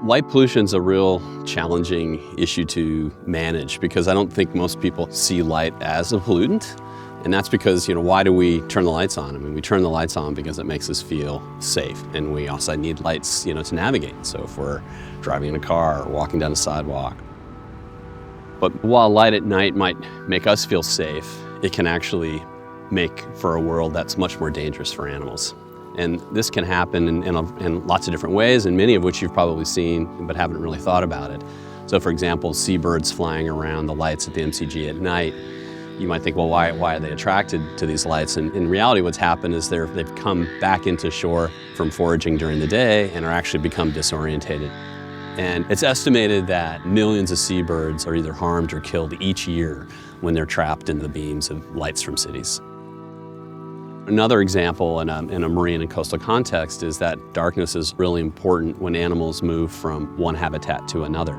Light pollution is a real challenging issue to manage because I don't think most people see light as a pollutant. And that's because, why do we turn the lights on? I mean, we turn the lights on because it makes us feel safe. And we also need lights, to navigate. So if we're driving in a car or walking down a sidewalk. But while light at night might make us feel safe, it can actually make for a world that's much more dangerous for animals. And this can happen in lots of different ways, and many of which you've probably seen but haven't really thought about it. So for example, seabirds flying around the lights at the MCG at night, you might think, well, why are they attracted to these lights? And in reality, what's happened is they've come back into shore from foraging during the day and are actually become disorientated. And it's estimated that millions of seabirds are either harmed or killed each year when they're trapped in the beams of lights from cities. Another example in a marine and coastal context is that darkness is really important when animals move from one habitat to another.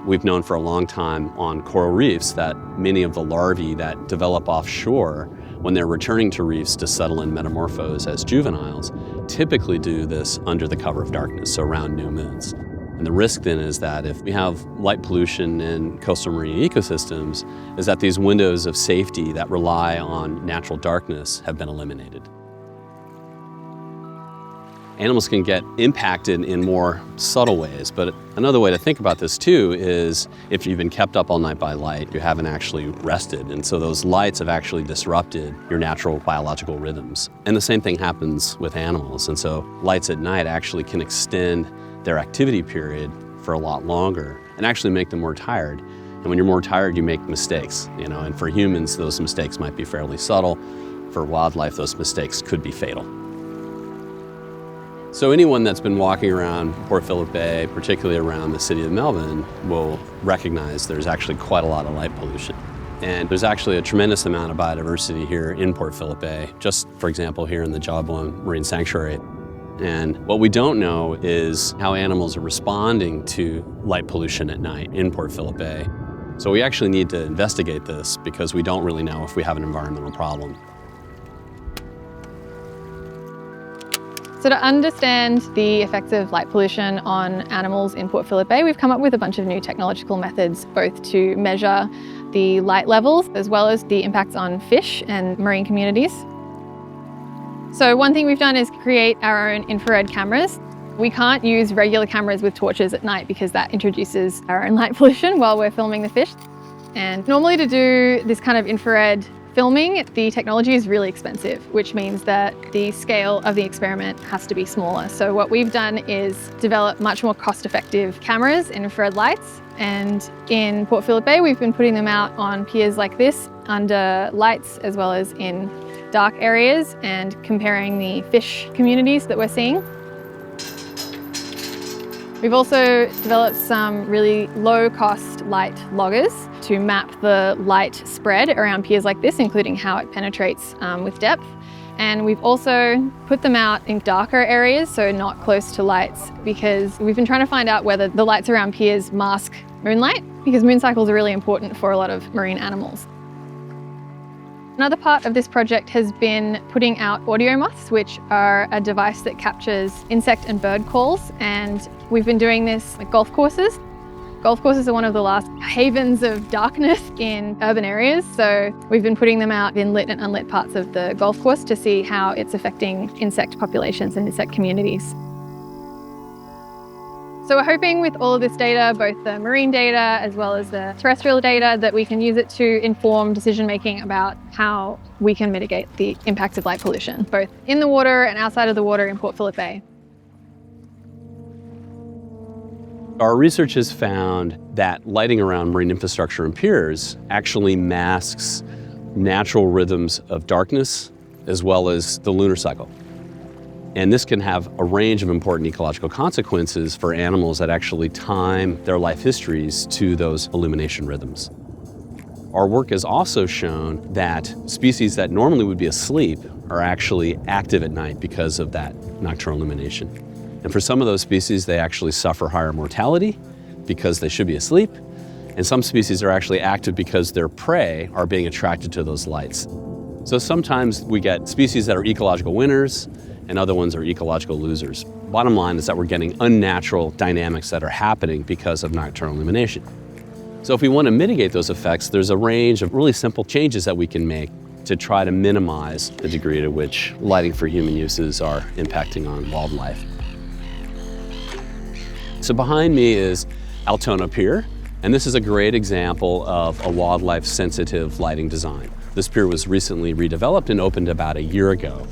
We've known for a long time on coral reefs that many of the larvae that develop offshore when they're returning to reefs to settle and metamorphose as juveniles typically do this under the cover of darkness, so around new moons. And the risk then is that if we have light pollution in coastal marine ecosystems, is that these windows of safety that rely on natural darkness have been eliminated. Animals can get impacted in more subtle ways, but another way to think about this too is if you've been kept up all night by light, you haven't actually rested, and so those lights have actually disrupted your natural biological rhythms. And the same thing happens with animals, and so lights at night actually can extend their activity period for a lot longer and actually make them more tired. And when you're more tired, you make mistakes, and for humans, those mistakes might be fairly subtle. For wildlife, those mistakes could be fatal. So anyone that's been walking around Port Phillip Bay, particularly around the city of Melbourne, will recognize there's actually quite a lot of light pollution. And there's actually a tremendous amount of biodiversity here in Port Phillip Bay, just for example here in the Jawbone Marine Sanctuary. And what we don't know is how animals are responding to light pollution at night in Port Phillip Bay. So we actually need to investigate this because we don't really know if we have an environmental problem. So to understand the effects of light pollution on animals in Port Phillip Bay, we've come up with a bunch of new technological methods, both to measure the light levels as well as the impacts on fish and marine communities. So one thing we've done is create our own infrared cameras. We can't use regular cameras with torches at night because that introduces our own light pollution while we're filming the fish. And normally to do this kind of infrared filming, the technology is really expensive, which means that the scale of the experiment has to be smaller. So what we've done is develop much more cost-effective cameras and infrared lights. And in Port Phillip Bay, we've been putting them out on piers like this under lights as well as in dark areas and comparing the fish communities that we're seeing. We've also developed some really low-cost light loggers to map the light spread around piers like this, including how it penetrates with depth. And we've also put them out in darker areas, so not close to lights, because we've been trying to find out whether the lights around piers mask moonlight, because moon cycles are really important for a lot of marine animals. Another part of this project has been putting out audio moths, which are a device that captures insect and bird calls, and we've been doing this at golf courses. Golf courses are one of the last havens of darkness in urban areas, so we've been putting them out in lit and unlit parts of the golf course to see how it's affecting insect populations and insect communities. So we're hoping with all of this data, both the marine data as well as the terrestrial data, that we can use it to inform decision-making about how we can mitigate the impacts of light pollution, both in the water and outside of the water in Port Phillip Bay. Our research has found that lighting around marine infrastructure and piers actually masks natural rhythms of darkness as well as the lunar cycle. And this can have a range of important ecological consequences for animals that actually time their life histories to those illumination rhythms. Our work has also shown that species that normally would be asleep are actually active at night because of that nocturnal illumination. And for some of those species, they actually suffer higher mortality because they should be asleep. And some species are actually active because their prey are being attracted to those lights. So sometimes we get species that are ecological winners, and other ones are ecological losers. Bottom line is that we're getting unnatural dynamics that are happening because of nocturnal illumination. So if we want to mitigate those effects, there's a range of really simple changes that we can make to try to minimize the degree to which lighting for human uses are impacting on wildlife. So behind me is Altona Pier, and this is a great example of a wildlife-sensitive lighting design. This pier was recently redeveloped and opened about a year ago.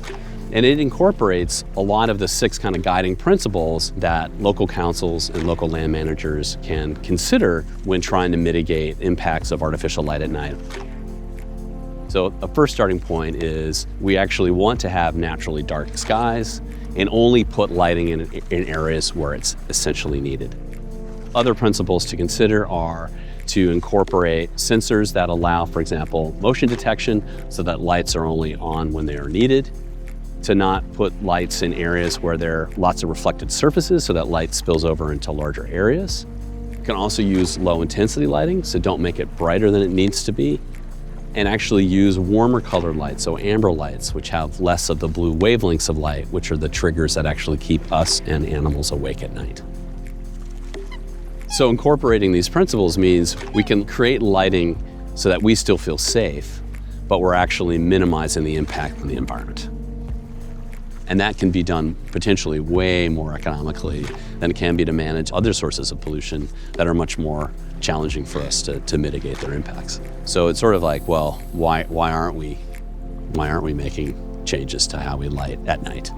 And it incorporates a lot of the 6 kind of guiding principles that local councils and local land managers can consider when trying to mitigate impacts of artificial light at night. So a first starting point is we actually want to have naturally dark skies and only put lighting in areas where it's essentially needed. Other principles to consider are to incorporate sensors that allow, for example, motion detection so that lights are only on when they are needed, to not put lights in areas where there are lots of reflected surfaces so that light spills over into larger areas. You can also use low intensity lighting, so don't make it brighter than it needs to be, and actually use warmer colored lights, so amber lights, which have less of the blue wavelengths of light, which are the triggers that actually keep us and animals awake at night. So incorporating these principles means we can create lighting so that we still feel safe, but we're actually minimizing the impact on the environment. And that can be done potentially way more economically than it can be to manage other sources of pollution that are much more challenging for us to mitigate their impacts. So it's sort of like, well, why aren't we making changes to how we light at night?